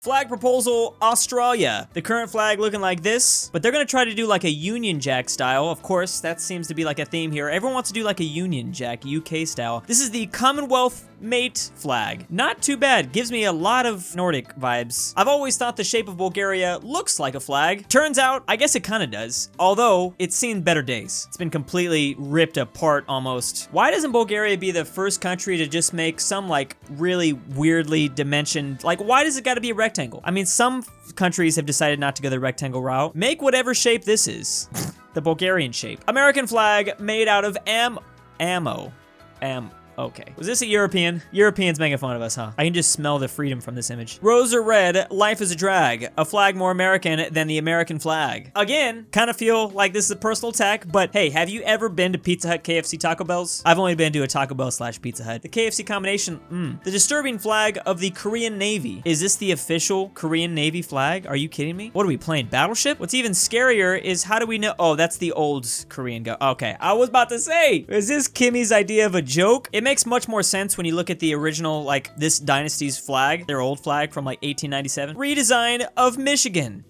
Flag proposal, Australia. The current flag looking like this, but they're gonna try to do like a Union Jack style. Of course, that seems to be like a theme here. Everyone wants to do like a Union Jack, UK style. This is the Commonwealth Mate flag. Not too bad, gives me a lot of Nordic vibes. I've always thought the shape of Bulgaria looks like a flag. Turns out, I guess it kinda does. Although, it's seen better days. It's been completely ripped apart almost. Why doesn't Bulgaria be the first country to just make some like really weirdly dimensioned, like why does it gotta be a rectangle? I mean, some countries have decided not to go the rectangle route. Make whatever shape this is. The Bulgarian shape. American flag made out of ammo. Okay. Was this a European? Europeans making fun of us, huh? I can just smell the freedom from this image. Rose or red, life is a drag. A flag more American than the American flag. Again, kind of feel like this is a personal attack, but hey, have you ever been to Pizza Hut, KFC, Taco Bell's? I've only been to a Taco Bell / Pizza Hut. The KFC combination, The disturbing flag of the Korean Navy. Is this the official Korean Navy flag? Are you kidding me? What are we playing, Battleship? What's even scarier is how do we know? Oh, that's the old Korean go. Okay, I was about to say, is this Kimmy's idea of a joke? It makes much more sense when you look at the original, like, this dynasty's flag, their old flag from, like, 1897. Redesign of Michigan.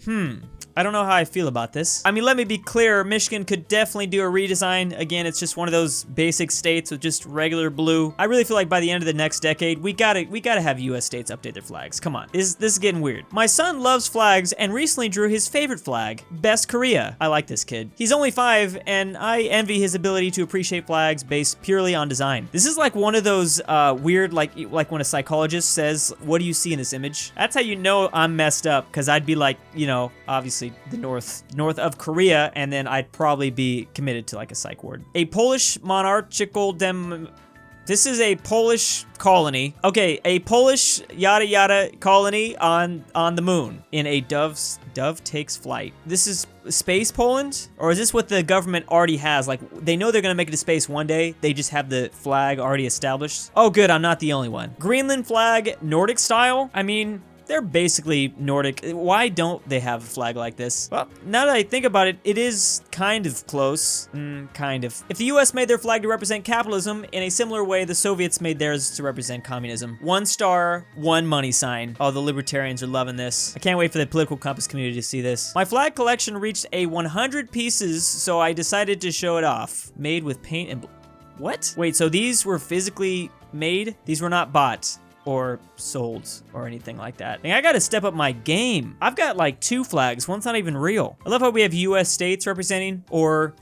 I don't know how I feel about this. I mean, let me be clear, Michigan could definitely do a redesign. Again, it's just one of those basic states with just regular blue. I really feel like by the end of the next decade, we gotta have US states update their flags. Come on, this is getting weird. My son loves flags and recently drew his favorite flag, Best Korea. I like this kid. He's only 5 and I envy his ability to appreciate flags based purely on design. This is like one of those weird, like when a psychologist says, what do you see in this image? That's how you know I'm messed up, because I'd be like, you know, obviously the north of Korea, and then I'd probably be committed to like a psych ward. A Polish monarchical This is a Polish colony. Okay, a Polish yada yada colony on the moon in a dove takes flight. This is space Poland? Or is this what the government already has? Like, they know they're gonna make it to space one day, they just have the flag already established? Oh good, I'm not the only one. Greenland flag, Nordic style? I mean, they're basically Nordic. Why don't they have a flag like this? Well, now that I think about it, it is kind of close. Kind of. If the US made their flag to represent capitalism, in a similar way, the Soviets made theirs to represent communism. 1 star, 1 money sign. Oh, the libertarians are loving this. I can't wait for the political compass community to see this. My flag collection reached a 100 pieces, so I decided to show it off. Made with paint and... What? Wait, so these were physically made? These were not bought or sold or anything like that. I gotta step up my game. I've got like 2 flags, one's not even real. I love how we have US states representing, or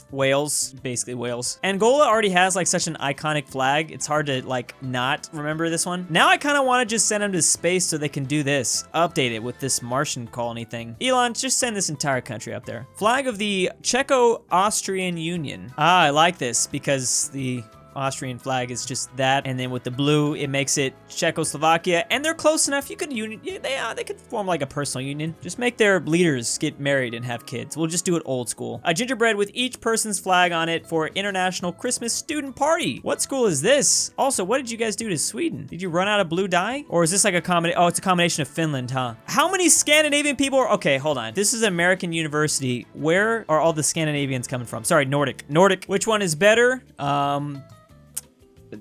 Wales, basically Wales. Angola already has like such an iconic flag, it's hard to like not remember this one. Now I kind of want to just send them to space so they can do this, update it with this Martian colony thing. Elon, just send this entire country up there. Flag of the Czech-Austrian Union. Ah, I like this because the Austrian flag is just that, and then with the blue, it makes it Czechoslovakia, and they're close enough. You could they could form like a personal union. Just make their leaders get married and have kids. We'll just do it old school. A gingerbread with each person's flag on it for International Christmas Student Party. What school is this? Also, what did you guys do to Sweden? Did you run out of blue dye? Or is this like a combination? Oh, it's a combination of Finland, huh? How many Scandinavian people are... Okay, hold on. This is an American university. Where are all the Scandinavians coming from? Sorry, Nordic. Nordic. Which one is better?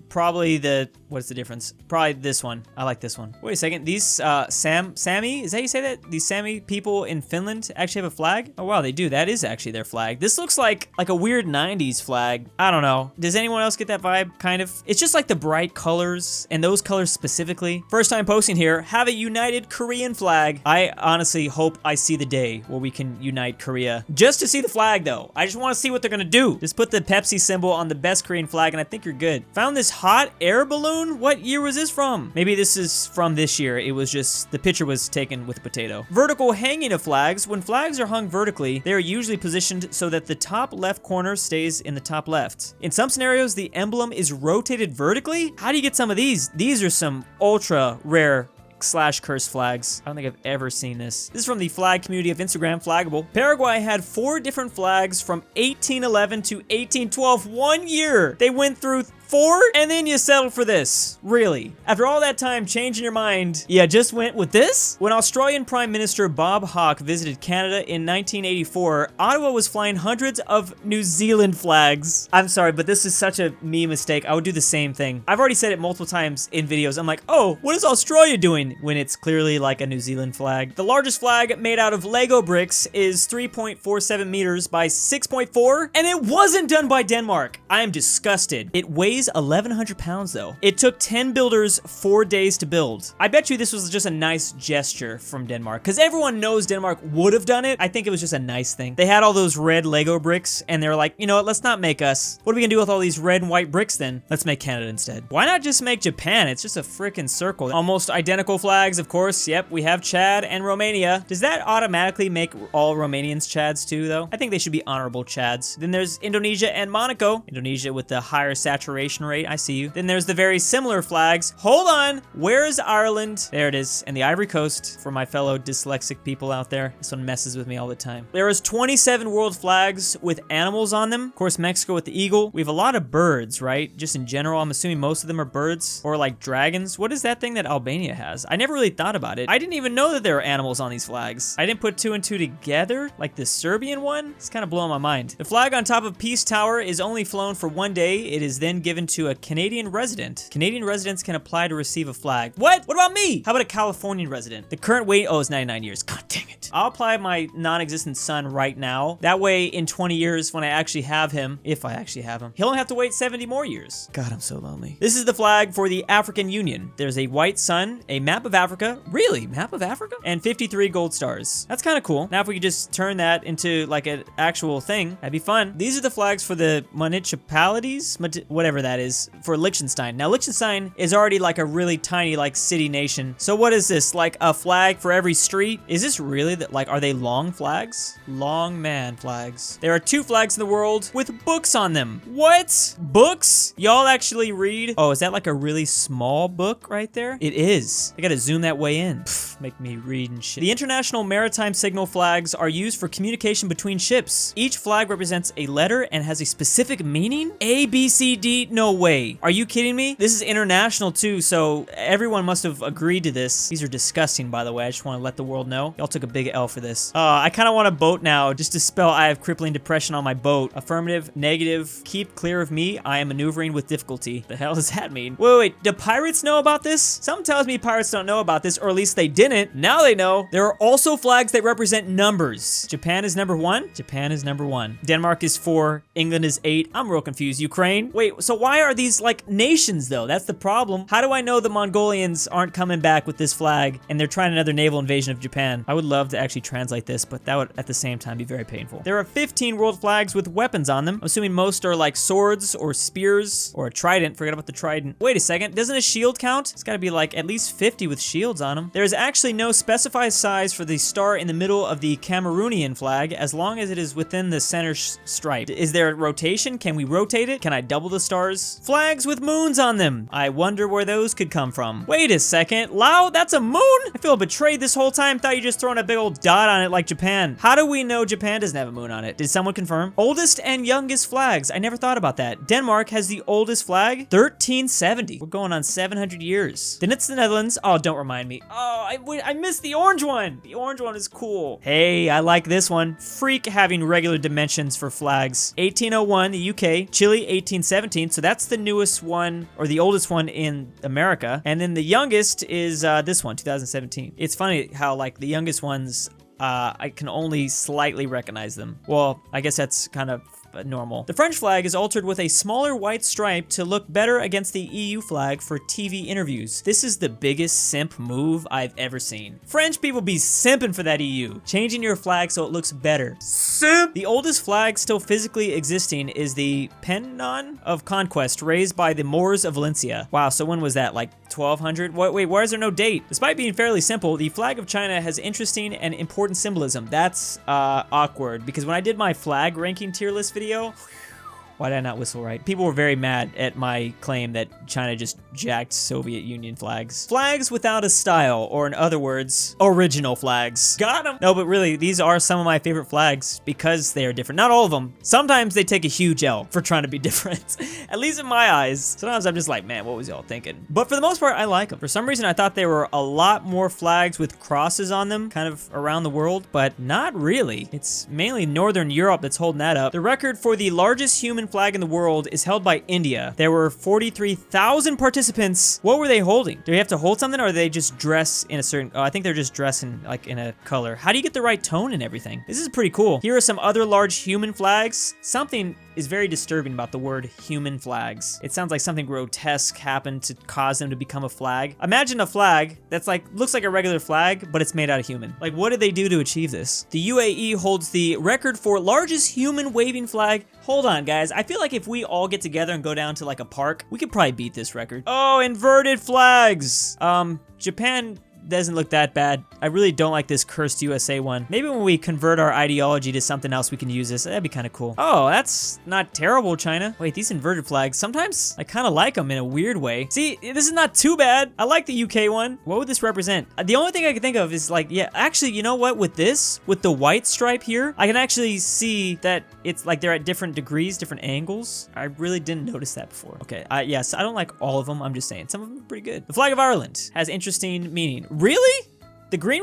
Probably the... What's the difference? Probably this one. I like this one. Wait a second. These Sami? Is that how you say that? These Sami people in Finland actually have a flag? Oh wow, they do. That is actually their flag. This looks like a weird 90s flag. I don't know. Does anyone else get that vibe? Kind of. It's just like the bright colors, and those colors specifically. First time posting here. Have a united Korean flag. I honestly hope I see the day where we can unite Korea. Just to see the flag though. I just want to see what they're gonna do. Just put the Pepsi symbol on the best Korean flag and I think you're good. Found this hot air balloon? What year was this from? Maybe this is from this year. It was just, the picture was taken with a potato. Vertical hanging of flags. When flags are hung vertically, they are usually positioned so that the top left corner stays in the top left. In some scenarios, the emblem is rotated vertically. How do you get some of these? These are some ultra rare / curse flags. I don't think I've ever seen this. This is from the flag community of Instagram, Flaggable. Paraguay had 4 different flags from 1811 to 1812. 1 year. They went through 4? And then you settled for this. Really? After all that time changing your mind, you just went with this? When Australian Prime Minister Bob Hawke visited Canada in 1984, Ottawa was flying hundreds of New Zealand flags. I'm sorry, but this is such a me mistake. I would do the same thing. I've already said it multiple times in videos. I'm like, oh, what is Australia doing? When it's clearly like a New Zealand flag. The largest flag made out of Lego bricks is 3.47 meters by 6.4, and it wasn't done by Denmark. I am disgusted. It weighs 1,100 pounds though. It took 10 builders 4 days to build. I bet you this was just a nice gesture from Denmark, because everyone knows Denmark would have done it. I think it was just a nice thing. They had all those red Lego bricks, and they were like, you know what, let's not make us. What are we gonna do with all these red and white bricks then? Let's make Canada instead. Why not just make Japan? It's just a freaking circle. Almost identical flags, of course. Yep, we have Chad and Romania. Does that automatically make all Romanians Chads too, though? I think they should be honorable Chads. Then there's Indonesia and Monaco. Indonesia with the higher saturation rate, I see you. Then there's the very similar flags. Hold on, where's Ireland? There it is, and the Ivory Coast for my fellow dyslexic people out there. This one messes with me all the time. There is 27 world flags with animals on them. Of course, Mexico with the eagle. We have a lot of birds, right? Just in general, I'm assuming most of them are birds or like dragons. What is that thing that Albania has? I never really thought about it. I didn't even know that there were animals on these flags. I didn't put 2 and 2 together, like the Serbian one. It's kind of blowing my mind. The flag on top of Peace Tower is only flown for 1 day. It is then given to a Canadian resident. Canadian residents can apply to receive a flag. What? What about me? How about a Californian resident? The current wait, oh, is 99 years. God dang it. I'll apply my non-existent son right now. That way, in 20 years, when I actually have him, if I actually have him, he'll only have to wait 70 more years. God, I'm so lonely. This is the flag for the African Union. There's a white sun, a map of Africa. Really? Map of Africa? And 53 gold stars. That's kind of cool. Now, if we could just turn that into like an actual thing, that'd be fun. These are the flags for the municipalities, whatever that is, for Liechtenstein. Now, Liechtenstein is already like a really tiny, like, city nation. So what is this? Like a flag for every street? Is this really that? Like, are they long flags? Long man flags. There are 2 flags in the world with books on them. What? Books? Y'all actually read? Oh, is that like a really small book right there? It is. I gotta zoom that way in. Pff, make me read and shit. The international maritime signal flags are used for communication between ships. Each flag represents a letter and has a specific meaning? A, B, C, D? No way. Are you kidding me? This is international too, so everyone must have agreed to this. These are disgusting, by the way. I just want to let the world know. Y'all took a big L for this. I kind of want a boat now just to spell I have crippling depression on my boat. Affirmative, negative, keep clear of me. I am maneuvering with difficulty. The hell does that mean? Wait, do pirates know about this? Something tells me pirates don't know about this, or at least they didn't. Now they know. There are also flags that represent numbers. Japan is number 1. Japan is number 1. Denmark is 4. England is 8. I'm real confused. Ukraine? Wait, so why are these like nations though? That's the problem. How do I know the Mongolians aren't coming back with this flag and they're trying another naval invasion of Japan? I would love to actually translate this, but that would at the same time be very painful. There are 15 world flags with weapons on them. I'm assuming most are like swords or spears or a trident. Forget about the trident. Wait a second, doesn't a shield count? It's gotta be like at least 50 with shields on them. There is actually no specified size for the star in the middle of the Cameroonian flag as long as it is within the center stripe. Is there a rotation? Can we rotate it? Can I double the stars? Flags with moons on them. I wonder where those could come from. Wait a second, Lao, that's a moon? I feel betrayed this whole time. Thought you just thrown a big old dot on it like Japan. How do we know Japan doesn't have a moon on it? Did someone confirm? Oldest and youngest flags. I never thought about that. Denmark has the oldest flag, 1370. We're going on 700 years. Then it's the Netherlands. Oh, don't remind me. Oh, I missed the orange one. The orange one is cool. Hey, I like this one. Freak having regular dimensions for flags. 1801, the UK. Chile, 1817. So that's the newest one, or the oldest one in America. And then the youngest is this one, 2017. It's funny how like the youngest ones, I can only slightly recognize them. Well, I guess that's kind of normal. The French flag is altered with a smaller white stripe to look better against the EU flag for TV interviews. This is the biggest simp move I've ever seen. French people be simping for that EU. Changing your flag so it looks better. Simp! The oldest flag still physically existing is the pennon of conquest raised by the Moors of Valencia. Wow, so when was that? Like 1200? Wait, why is there no date? Despite being fairly simple, the flag of China has interesting and important symbolism. That's awkward because when I did my flag ranking tier list video, Why did I not whistle right? People were very mad at my claim that China just jacked Soviet Union flags. Flags without a style, or in other words, original flags. Got 'em! No, but really, these are some of my favorite flags because they are different. Not all of them. Sometimes they take a huge L for trying to be different. At least in my eyes. Sometimes I'm just like, man, what was y'all thinking? But for the most part, I like them. For some reason, I thought there were a lot more flags with crosses on them, kind of around the world, but not really. It's mainly Northern Europe that's holding that up. The record for the largest human flag in the world is held by India. There were 43,000 participants. What were they holding? Do they have to hold something, or do they just dress in a certain... Oh, I think they're just dressing like in a color. How do you get the right tone and everything? This is pretty cool. Here are some other large human flags. Something is very disturbing about the word human flags. It sounds like something grotesque happened to cause them to become a flag. Imagine a flag that's like, looks like a regular flag, but it's made out of human. Like, what did they do to achieve this? The UAE holds the record for largest human waving flag. Hold on, guys. I feel like if we all get together and go down to like a park, we could probably beat this record. Oh, inverted flags. Japan doesn't look that bad. I really don't like this cursed USA one. Maybe when we convert our ideology to something else, we can use this. That'd be kind of cool. Oh, that's not terrible, China. Wait, these inverted flags, sometimes I kind of like them in a weird way. See, this is not too bad. I like the UK one. What would this represent? The only thing I can think of is like, yeah, actually, you know what? With this, with the white stripe here, I can actually see that it's like they're at different degrees, different angles. I really didn't notice that before. Okay, yes, I don't like all of them. I'm just saying, some of them are pretty good. The flag of Ireland has interesting meaning. Really? The green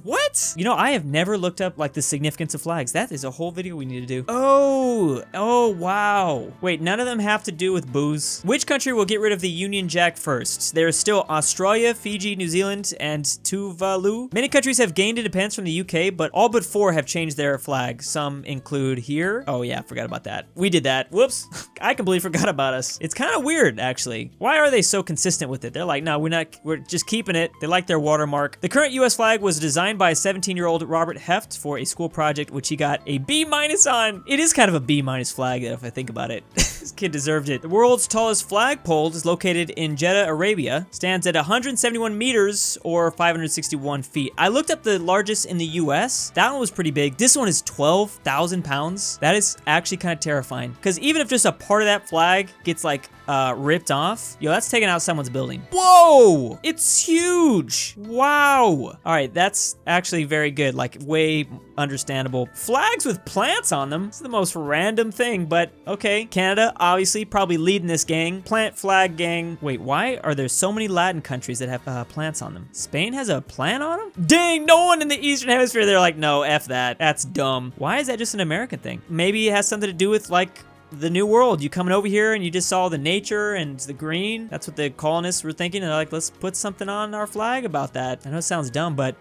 what? You know, I have never looked up like the significance of flags. That is a whole video we need to do. Oh, wow. Wait, none of them have to do with booze. Which country will get rid of the Union Jack first? There is still Australia, Fiji, New Zealand, and Tuvalu. Many countries have gained independence from the UK, but all but 4 have changed their flag. Some include here. Oh yeah, forgot about that. We did that. Whoops. I completely forgot about us. It's kind of weird, actually. Why are they so consistent with it? They're like, no, we're just keeping it. They like their watermark. The current US flag was designed by a 17-year-old Robert Heft for a school project, which he got a B- on. It is kind of a B- flag, if I think about it. This kid deserved it. The world's tallest flagpole is located in Jeddah, Arabia. Stands at 171 meters or 561 feet. I looked up the largest in the US. That one was pretty big. This one is 12,000 pounds. That is actually kind of terrifying, because even if just a part of that flag gets like ripped off, yo, that's taking out someone's building. Whoa, it's huge. Wow. All right, that's actually very good, like way understandable. Flags with plants on them. It's the most random thing, but okay. Canada, obviously, probably leading this gang. Plant flag gang. Wait, why are there so many Latin countries that have plants on them? Spain has a plant on them? Dang, no one in the Eastern Hemisphere, they're like, no, F that. That's dumb. Why is that just an American thing? Maybe it has something to do with like the New World. You coming over here and you just saw the nature and the green. That's what the colonists were thinking. They're like, let's put something on our flag about that. I know it sounds dumb, but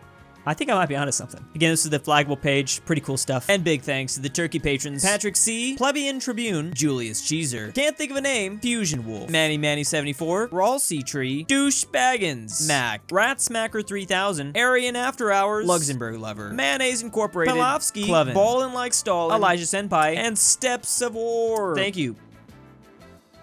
I think I might be onto something. Again, this is the flaggable page. Pretty cool stuff. And big thanks to the turkey patrons: Patrick C, Plebeian Tribune, Julius Cheeser, can't think of a name, FusionWolf, Manny74, RalseiTree, DOOCHBAGGINS, Mac, Ratsmacker 3000, AryanAfterHours, LuxembourgLover, Mayonnaise Incorporated, Pelovski, BallinLikeStalin, Elijah Senpai, and Steps of War. Thank you.